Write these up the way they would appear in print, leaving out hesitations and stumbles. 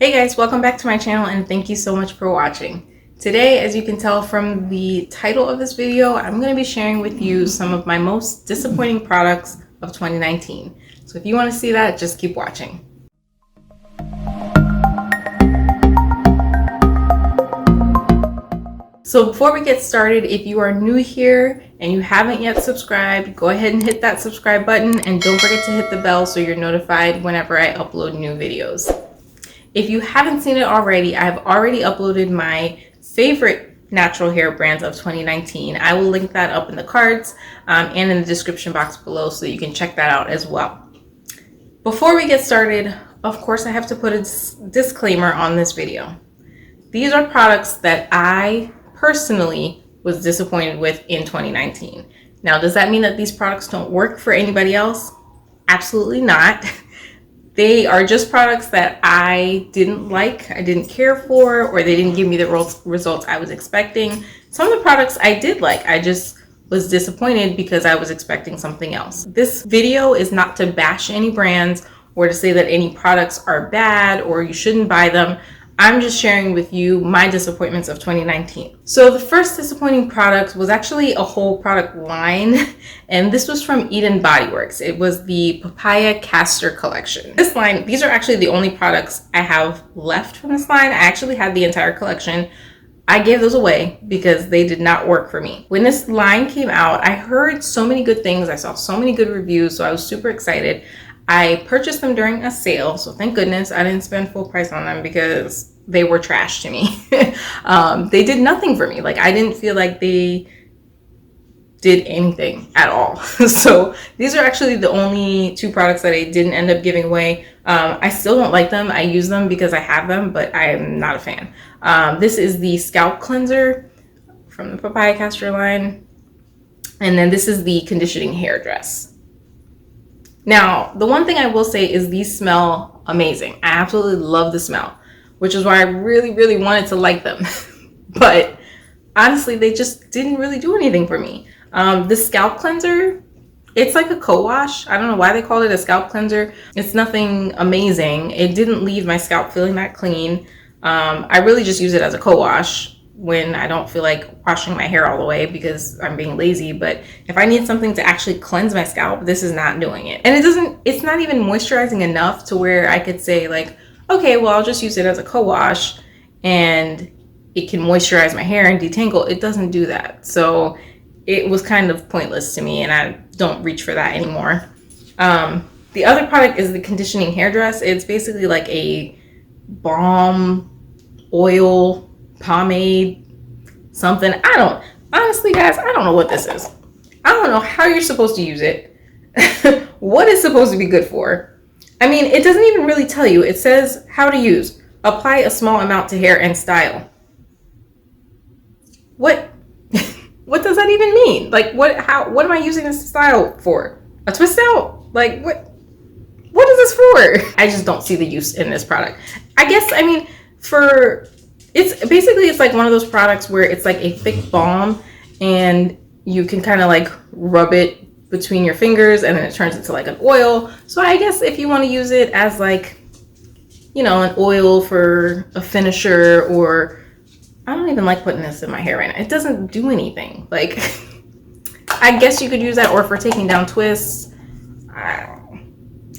Hey guys, welcome back to my channel and thank you so much for watching. Today, as you can tell from the title of this video, I'm going to be sharing with you some of my most disappointing products of 2019. So if you want to see that, just keep watching. So before we get started, if you are new here and you haven't yet subscribed, go ahead and hit that subscribe button and don't forget to hit the bell so you're notified whenever I upload new videos. If you haven't seen it already, I've already uploaded my favorite natural hair brands of 2019. I will link that up in the cards and in the description box below so you can check that out as well. Before we get started, of course, I have to put a disclaimer on this video. These are products that I personally was disappointed with in 2019. Now, does that mean that these products don't work for anybody else? Absolutely not. They are just products that I didn't like, I didn't care for, or they didn't give me the results I was expecting. Some of the products I did like, I just was disappointed because I was expecting something else. This video is not to bash any brands or to say that any products are bad or you shouldn't buy them. I'm just sharing with you my disappointments of 2019. So the first disappointing product was actually a whole product line, and this was from Eden Body Works. It was the Papaya Castor collection. This line, these are actually the only products I have left from this line. I actually had the entire collection. I gave those away because they did not work for me. When this line came out, I heard so many good things. I saw so many good reviews, so I was super excited. I purchased them during a sale, so thank goodness I didn't spend full price on them because they were trash to me. They did nothing for me. Like, I didn't feel like they did anything at all. So these are actually the only two products that I didn't end up giving away. I still don't like them. I use them because I have them, but I am not a fan. This is the scalp cleanser from the Papaya Castor line. And then this is the conditioning hair dress. Now, the one thing I will say is these smell amazing. I absolutely love the smell, which is why I really, really wanted to like them. But honestly, they just didn't really do anything for me. The scalp cleanser, it's like a co-wash. I don't know why they call it a scalp cleanser. It's nothing amazing. It didn't leave my scalp feeling that clean. I really just use it as a co-wash when I don't feel like washing my hair all the way because I'm being lazy. But if I need something to actually cleanse my scalp, this is not doing it. And it's not even moisturizing enough to where I could say like, okay, well, I'll just use it as a co-wash and it can moisturize my hair and detangle. It doesn't do that. So it was kind of pointless to me and I don't reach for that anymore. The other product is the conditioning hair dress. It's basically like a balm, oil, pomade, something. Honestly guys, I don't know what this is. I don't know how you're supposed to use it. What it's supposed to be good for. I mean, it doesn't even really tell you. It says how to use. Apply a small amount to hair and style. What what does that even mean? Like what am I using this style for? A twist out? Like what is this for? I just don't see the use in this product. I guess, I mean, it's like one of those products where it's like a thick balm and you can kind of like rub it between your fingers and then it turns into like an oil. So I guess if you want to use it as like, you know, an oil for a finisher, or I don't even like putting this in my hair right now. It doesn't do anything. Like, I guess you could use that, or for taking down twists. I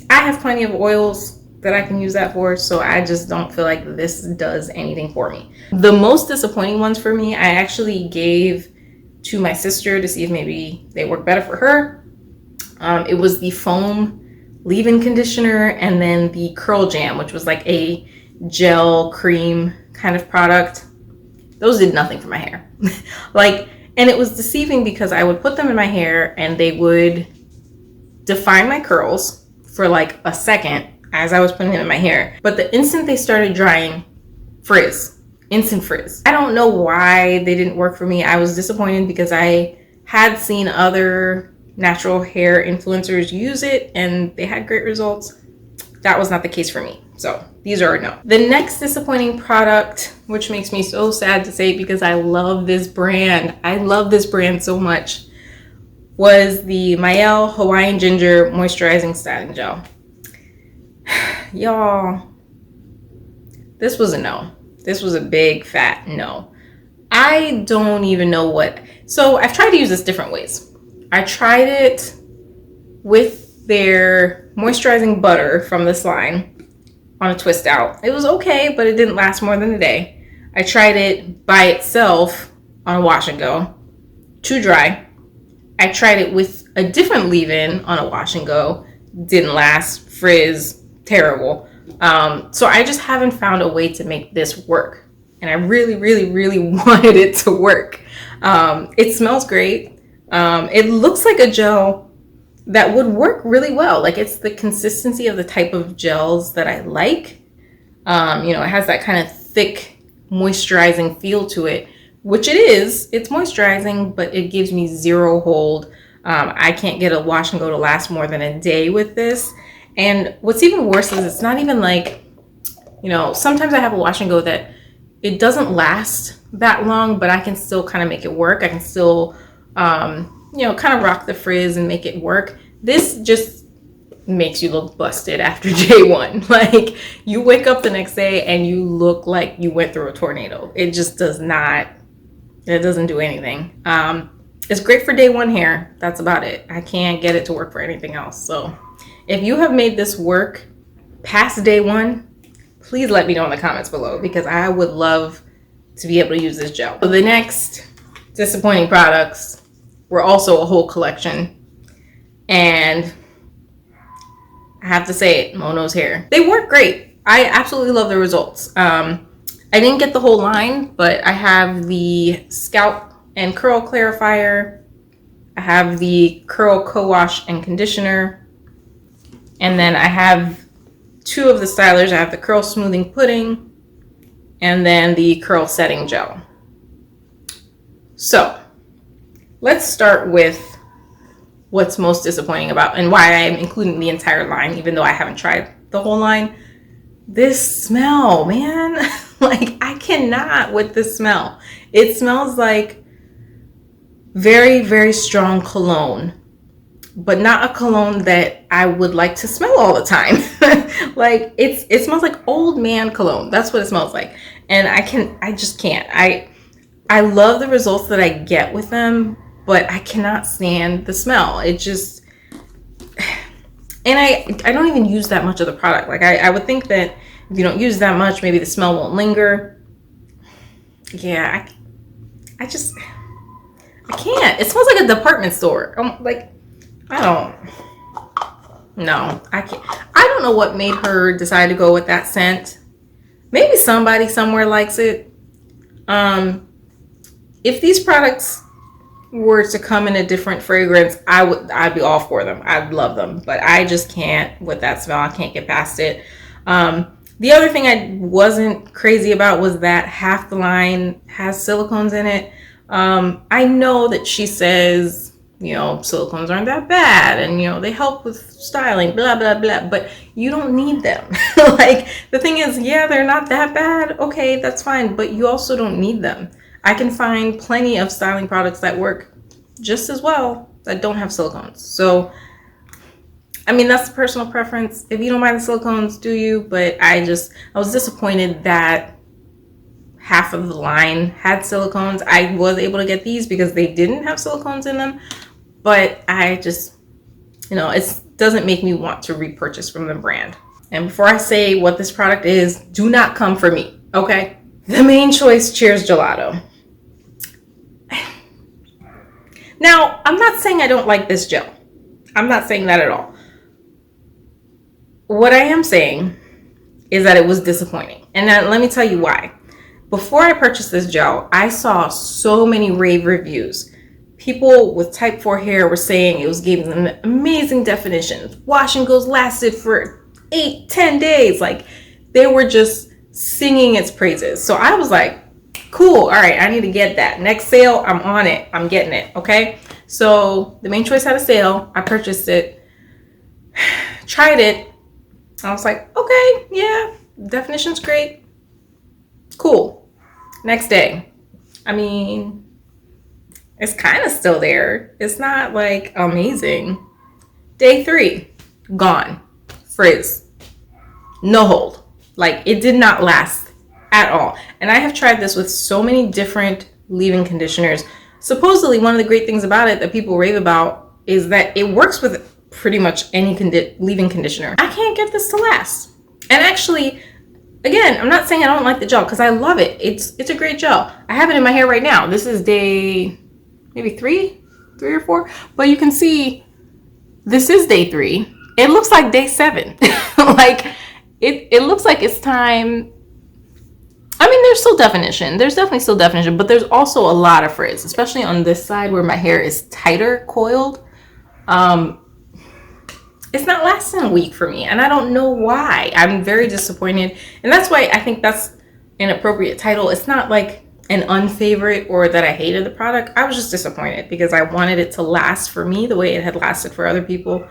have plenty of oils that I can use that for, so I just don't feel like this does anything for me. The most disappointing ones for me, I actually gave to my sister to see if maybe they work better for her. It was the foam leave-in conditioner and then the curl jam, which was like a gel cream kind of product. Those did nothing for my hair. And it was deceiving because I would put them in my hair and they would define my curls for like a second as I was putting them in my hair. But the instant they started drying, frizz. Instant frizz. I don't know why they didn't work for me. I was disappointed because I had seen other natural hair influencers use it and they had great results. That was not the case for me. So these are a no. The next disappointing product, which makes me so sad to say because I love this brand. I love this brand so much, was the Mielle Hawaiian Ginger Moisturizing Styling Gel. Y'all, This was a no. This was a big fat no. I don't even know what. So I've tried to use this different ways. I tried it with their moisturizing butter from this line on a twist out. It was okay, but it didn't last more than a day. I tried it by itself on a wash and go. Too dry. I tried it with a different leave-in on a wash and go. Didn't last. Frizz. Terrible. So I just haven't found a way to make this work. And I really, really, really wanted it to work. It smells great. It looks like a gel that would work really well. Like, it's the consistency of the type of gels that I like. You know, it has that kind of thick, moisturizing feel to it, which it is. It's moisturizing, but it gives me zero hold. I can't get a wash and go to last more than a day with this. And what's even worse is it's not even like, you know, sometimes I have a wash and go that it doesn't last that long, but I can still kind of make it work. I can still, you know, kind of rock the frizz and make it work. This just makes you look busted after day one. Like, you wake up the next day and you look like you went through a tornado. It just does not, it doesn't do anything. It's great for day one hair. That's about it. I can't get it to work for anything else. So if you have made this work past day one, please let me know in the comments below, because I would love to be able to use this gel. So the next disappointing products were also a whole collection. And I have to say it, Mono's hair. They work great. I absolutely love the results. I didn't get the whole line, but I have the Scalp and Curl Clarifier. I have the Curl Co-Wash and Conditioner. And then I have two of the stylers. I have the Curl Smoothing Pudding and then the Curl Setting Gel. So let's start with what's most disappointing about, and why I am including the entire line, even though I haven't tried the whole line. This smell, man. Like, I cannot with this smell. It smells like very, very strong cologne, but not a cologne that I would like to smell all the time. Like, it smells like old man cologne. That's what it smells like. And I just can't. I love the results that I get with them, but I cannot stand the smell. It just, and I don't even use that much of the product. Like, I would think that if you don't use that much, maybe the smell won't linger. Yeah, I can't. It smells like a department store. Like, no, I can't. I don't know what made her decide to go with that scent. Maybe somebody somewhere likes it. If these products were to come in a different fragrance, I'd be all for them. I'd love them, but I just can't with that smell. I can't get past it. The other thing I wasn't crazy about was that half the line has silicones in it. I know that she says, you know, silicones aren't that bad, and, you know, they help with styling, blah, blah, blah, but you don't need them. Like, the thing is, yeah, they're not that bad. Okay, that's fine, but you also don't need them. I can find plenty of styling products that work just as well that don't have silicones. So, I mean, that's personal preference. If you don't mind the silicones, do you? But I was disappointed that half of the line had silicones. I was able to get these because they didn't have silicones in them, but I just, you know, it doesn't make me want to repurchase from the brand. And before I say what this product is, do not come for me, okay? The Mane Choice Cheers Gelato. Now, I'm not saying I don't like this gel. I'm not saying that at all. What I am saying is that it was disappointing. And now, let me tell you why. Before I purchased this gel, I saw so many rave reviews. People with type 4 hair were saying it was giving them amazing definitions. Wash and goes lasted for 8-10 days. Like, they were just singing its praises. So I was like, cool, all right, I need to get that. Next sale, I'm on it. I'm getting it, okay? So the Mane Choice had a sale. I purchased it, tried it. I was like, okay, yeah, definition's great. Cool. Next day. I mean, it's kind of still there. It's not like amazing. Day 3, gone. Frizz. No hold. Like, it did not last at all. And I have tried this with so many different leave-in conditioners. Supposedly, one of the great things about it that people rave about is that it works with pretty much any leave-in conditioner. I can't get this to last. And actually, again, I'm not saying I don't like the gel because I love it. It's a great gel. I have it in my hair right now. This is day maybe three or four, but you can see this is day 3. It looks like day 7. Like it looks like it's time. I mean, there's still definition. There's definitely still definition, but there's also a lot of frizz, especially on this side where my hair is tighter coiled. It's not lasting a week for me, and I don't know why. I'm very disappointed, and that's why I think that's an appropriate title. It's not like an unfavorite or that I hated the product. I was just disappointed because I wanted it to last for me the way it had lasted for other people.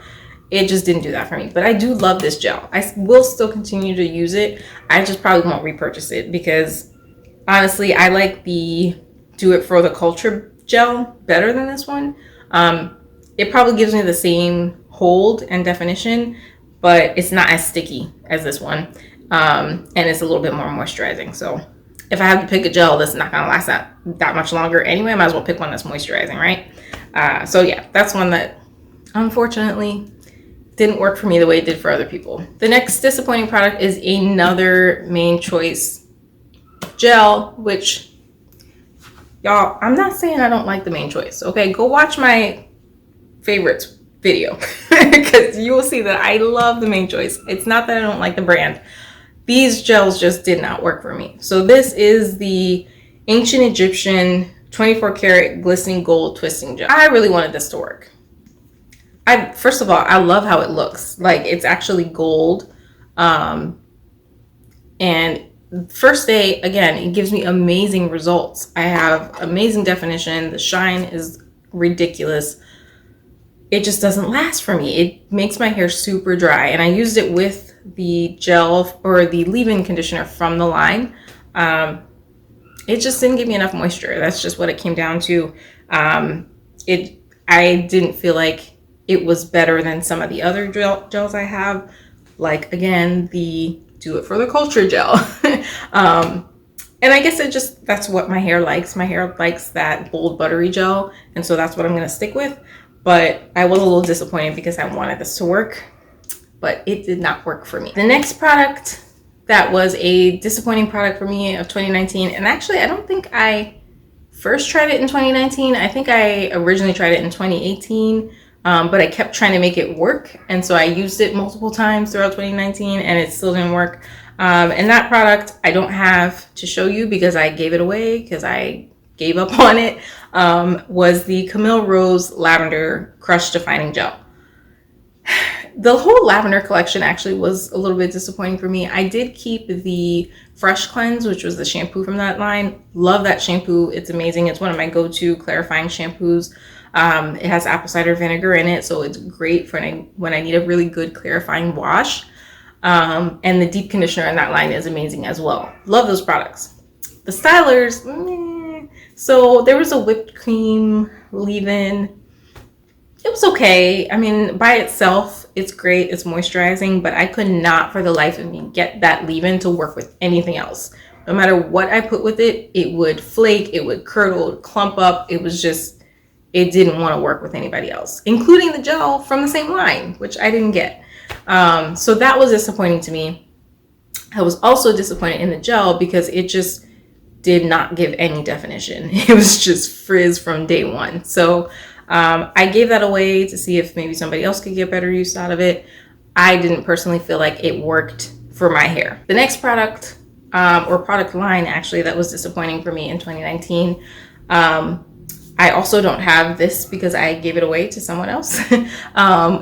It just didn't do that for me. But I do love this gel. I will still continue to use it. I just probably won't repurchase it because honestly, I like the Do It For The Culture gel better than this one. It probably gives me the same hold and definition, but it's not as sticky as this one. And it's a little bit more moisturizing. So if I have to pick a gel that's not gonna last that much longer anyway, I might as well pick one that's moisturizing, right? So yeah, that's one that unfortunately didn't work for me the way it did for other people. The next disappointing product is another Mane Choice gel, which, y'all, I'm not saying I don't like the Mane Choice, okay? Go watch my favorites video because you will see that I love the Mane Choice. It's not that I don't like the brand. These gels just did not work for me. So this is the Ancient Egyptian 24 karat glistening gold twisting gel. I really wanted this to work. First of all, I love how it looks. Like, it's actually gold. And first day, again, it gives me amazing results. I have amazing definition. The shine is ridiculous. It just doesn't last for me. It makes my hair super dry. And I used it with the gel or the leave-in conditioner from the line. It just didn't give me enough moisture. That's just what it came down to. I didn't feel like it was better than some of the other gels I have. Like, again, the Do It For The Culture gel. And I guess that's what my hair likes. My hair likes that bold buttery gel. And so that's what I'm gonna stick with. But I was a little disappointed because I wanted this to work, but it did not work for me. The next product that was a disappointing product for me of 2019, and actually I don't think I first tried it in 2019. I think I originally tried it in 2018, but I kept trying to make it work. And so I used it multiple times throughout 2019 and it still didn't work. And that product I don't have to show you because I gave it away because I gave up on it, was the Camille Rose Lavender Crush Defining Gel. The whole lavender collection actually was a little bit disappointing for me. I did keep the Fresh Cleanse, which was the shampoo from that line. Love that shampoo. It's amazing. It's one of my go-to clarifying shampoos. It has apple cider vinegar in it, so it's great for when I need a really good clarifying wash. And the deep conditioner in that line is amazing as well. Love those products. The stylers, so there was a whipped cream leave-in. It was okay. I mean, by itself, it's great. It's moisturizing, but I could not for the life of me get that leave-in to work with anything else. No matter what I put with it, it would flake, it would curdle, it would clump up. It was just, it didn't want to work with anybody else, including the gel from the same line, which I didn't get. So that was disappointing to me. I was also disappointed in the gel because it just did not give any definition. It was just frizz from day one. So I gave that away to see if maybe somebody else could get better use out of it. I didn't personally feel like it worked for my hair. The next product, or product line actually, that was disappointing for me in 2019, I also don't have this because I gave it away to someone else,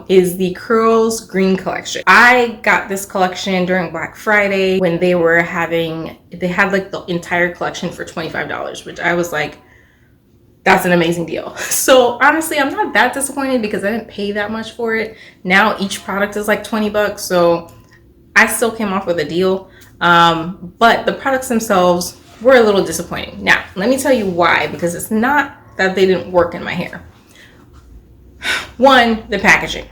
is the Curls Green Collection. I got this collection during Black Friday when they had like the entire collection for $25, which I was like, that's an amazing deal. So honestly, I'm not that disappointed because I didn't pay that much for it. Now each product is like $20, so I still came off with a deal. But the products themselves were a little disappointing. Now, let me tell you why, because it's not that they didn't work in my hair. One, the packaging.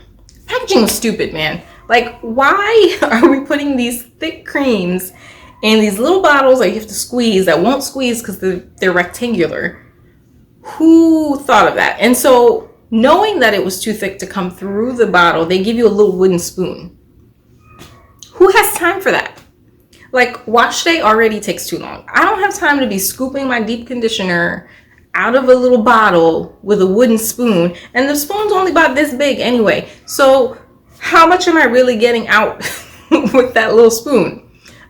Packaging was stupid, man. Like, why are we putting these thick creams And these little bottles that you have to squeeze that won't squeeze because they're rectangular. Who thought of that? And so knowing that it was too thick to come through the bottle, they give you a little wooden spoon. Who has time for that? Like, wash day already takes too long. I don't have time to be scooping my deep conditioner out of a little bottle with a wooden spoon. And the spoon's only about this big anyway. So how much am I really getting out with that little spoon?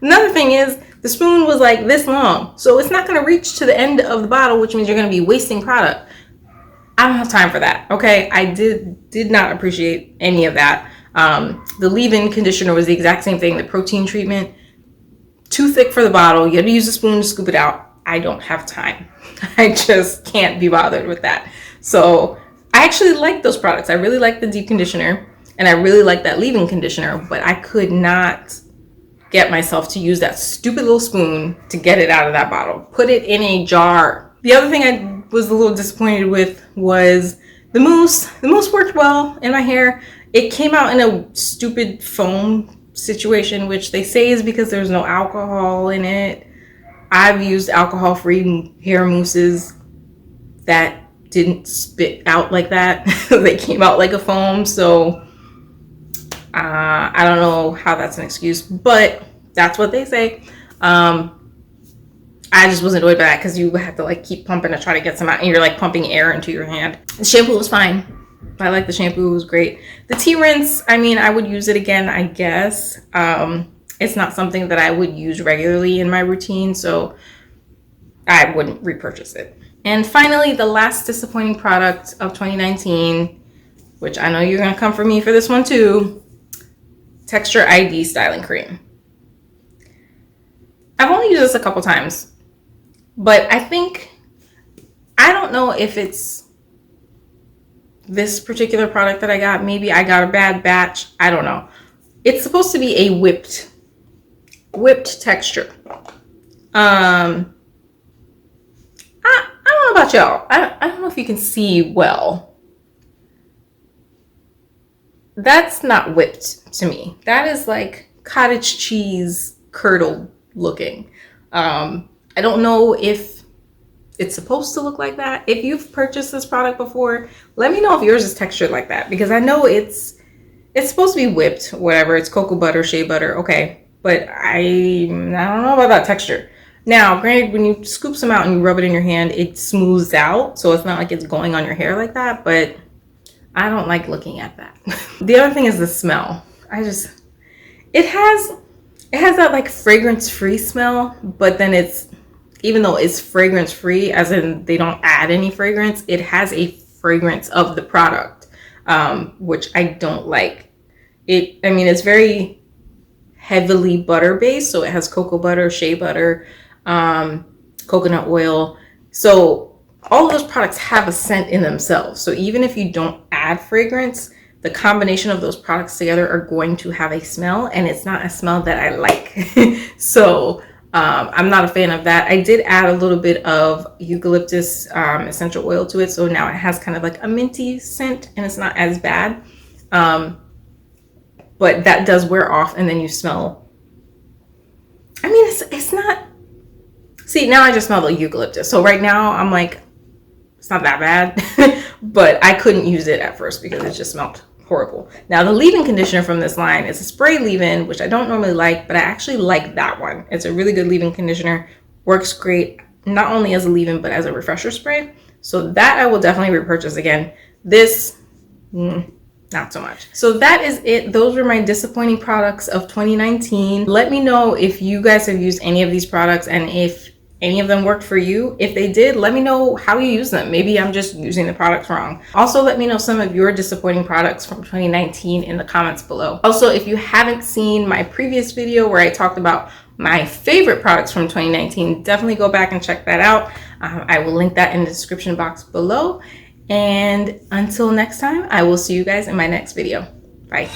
Another thing is, the spoon was like this long. So it's not going to reach to the end of the bottle, which means you're going to be wasting product. I don't have time for that. Okay. I did not appreciate any of that. The leave-in conditioner was the exact same thing. The protein treatment, too thick for the bottle. You had to use a spoon to scoop it out. I don't have time. I just can't be bothered with that. So I actually like those products. I really like the deep conditioner and I really like that leave-in conditioner, but I could not get myself to use that stupid little spoon to get it out of that bottle. Put it in a jar. The other thing I was a little disappointed with was the mousse. The mousse worked well in my hair. It came out in a stupid foam situation, which they say is because there's no alcohol in it. I've used alcohol-free hair mousses that didn't spit out like that. They came out like a foam. So I don't know how that's an excuse, but that's what they say. I just wasn't annoyed by that because you have to like keep pumping to try to get some out and you're like pumping air into your hand. The shampoo was fine. I like the shampoo. It was great. The tea rinse, I mean, I would use it again, I guess. It's not something that I would use regularly in my routine, so I wouldn't repurchase it. And finally, the last disappointing product of 2019, which I know you're going to come for me for this one too, Texture ID Styling Cream. I've only used this a couple times, but I don't know if it's this particular product that I got. Maybe I got a bad batch. I don't know. It's supposed to be a whipped texture. I don't know about y'all. I don't know if you can see well. That's not whipped to me. That is like cottage cheese curdled looking. I don't know if it's supposed to look like that. If you've purchased this product before, let me know if yours is textured like that, because I know it's supposed to be whipped, whatever. It's cocoa butter, shea butter, okay. But I don't know about that texture. Now, granted, when you scoop some out and you rub it in your hand, it smooths out, so it's not like it's going on your hair like that, but I don't like looking at that. The other thing is the smell. It has that like fragrance-free smell, but then even though it's fragrance-free, as in they don't add any fragrance, it has a fragrance of the product, which I don't like. It's very heavily butter-based, so it has cocoa butter, shea butter, coconut oil. So all of those products have a scent in themselves. So even if you don't add fragrance, the combination of those products together are going to have a smell, and it's not a smell that I like. So I'm not a fan of that. I did add a little bit of eucalyptus essential oil to it, so now it has kind of like a minty scent, and it's not as bad. But that does wear off, and then you smell. I mean, it's not. See, now I just smell the eucalyptus. So right now I'm like, it's not that bad, but I couldn't use it at first because it just smelled horrible. Now the leave-in conditioner from this line is a spray leave-in, which I don't normally like, but I actually like that one. It's a really good leave-in conditioner. Works great, not only as a leave-in, but as a refresher spray. So that I will definitely repurchase again. This, not so much. So that is it. Those were my disappointing products of 2019. Let me know if you guys have used any of these products and if any of them worked for you. If they did, let me know how you use them. Maybe I'm just using the products wrong. Also, let me know some of your disappointing products from 2019 in the comments below. Also, if you haven't seen my previous video where I talked about my favorite products from 2019, definitely go back and check that out. I will link that in the description box below. And until next time, I will see you guys in my next video. Bye.